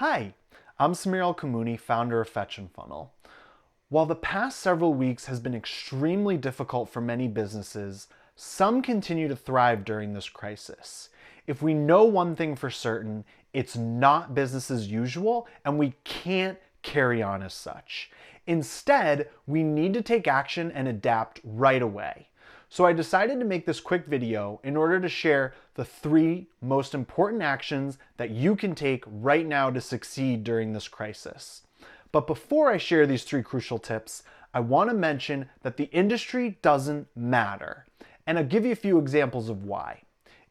Hi, I'm Samir Al-Kamouni, founder of Fetch and Funnel. While the past several weeks has been extremely difficult for many businesses, some continue to thrive during this crisis. If we know one thing for certain, it's not business as usual, and we can't carry on as such. Instead, we need to take action and adapt right away. So I decided to make this quick video in order to share the 3 most important actions that you can take right now to succeed during this crisis. But before I share these 3 crucial tips, I want to mention that the industry doesn't matter. And I'll give you a few examples of why.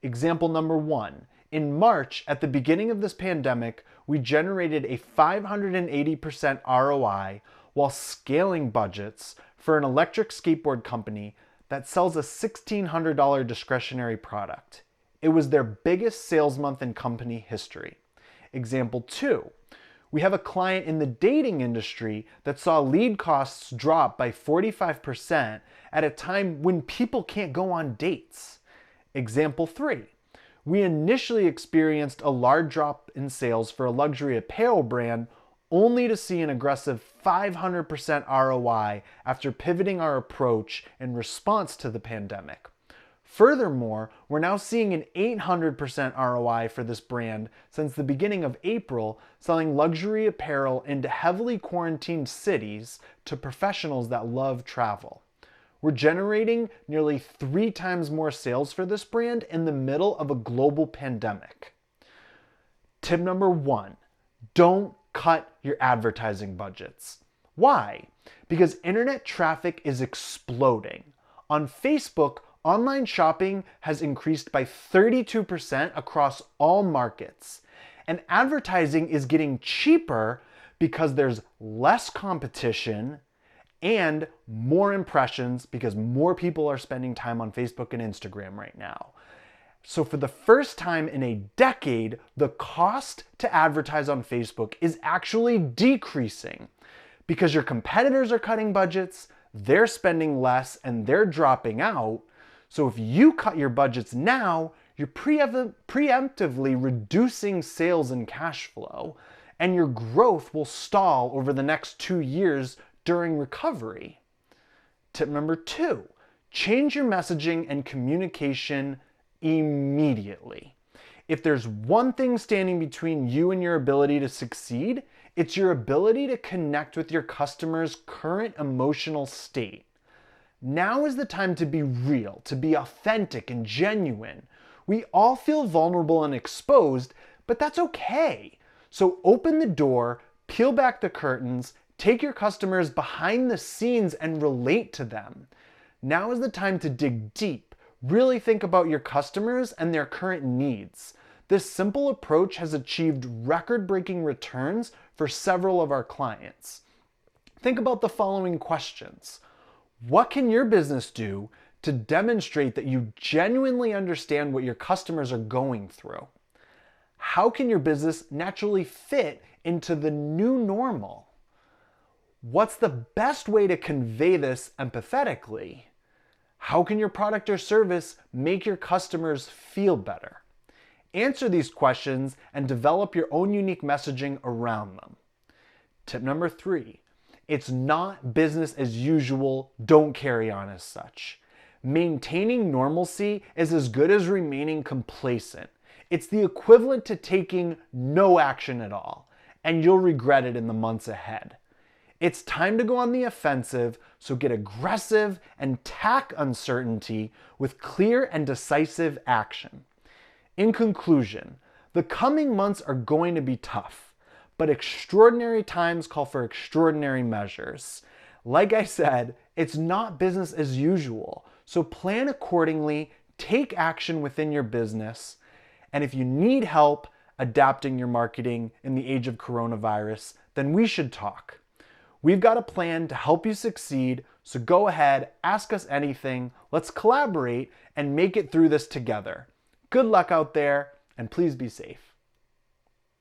Example number 1. In March, at the beginning of this pandemic, we generated a 580% ROI while scaling budgets for an electric skateboard company that sells a $1,600 discretionary product. It was their biggest sales month in company history. Example 2. We have a client in the dating industry that saw lead costs drop by 45% at a time when people can't go on dates. Example 3. We initially experienced a large drop in sales for a luxury apparel brand only to see an aggressive 500% ROI after pivoting our approach in response to the pandemic. Furthermore, we're now seeing an 800% ROI for this brand since the beginning of April, selling luxury apparel into heavily quarantined cities to professionals that love travel. We're generating nearly 3 times more sales for this brand in the middle of a global pandemic. Tip number 1, don't cut your advertising budgets. Why? Because internet traffic is exploding. On Facebook, online shopping has increased by 32% across all markets. And advertising is getting cheaper because there's less competition and more impressions because more people are spending time on Facebook and Instagram right now. So for the first time in a decade, the cost to advertise on Facebook is actually decreasing because your competitors are cutting budgets, they're spending less, and they're dropping out. So if you cut your budgets now, you're preemptively reducing sales and cash flow, and your growth will stall over the next 2 years during recovery. Tip number 2, change your messaging and communication immediately. If there's one thing standing between you and your ability to succeed, it's your ability to connect with your customer's current emotional state. Now is the time to be real, to be authentic and genuine. We all feel vulnerable and exposed, but that's okay. So open the door, peel back the curtains, take your customers behind the scenes and relate to them. Now is the time to dig deep. Really think about your customers and their current needs. This simple approach has achieved record-breaking returns for several of our clients. Think about the following questions. What can your business do to demonstrate that you genuinely understand what your customers are going through? How can your business naturally fit into the new normal? What's the best way to convey this empathetically? How can your product or service make your customers feel better? Answer these questions and develop your own unique messaging around them. Tip number 3, it's not business as usual, don't carry on as such. Maintaining normalcy is as good as remaining complacent. It's the equivalent to taking no action at all, and you'll regret it in the months ahead. It's time to go on the offensive, so get aggressive and tack uncertainty with clear and decisive action. In conclusion, the coming months are going to be tough, but extraordinary times call for extraordinary measures. Like I said, it's not business as usual, so plan accordingly, take action within your business, and if you need help adapting your marketing in the age of coronavirus, then we should talk. We've got a plan to help you succeed, so go ahead, ask us anything, let's collaborate and make it through this together. Good luck out there, and please be safe.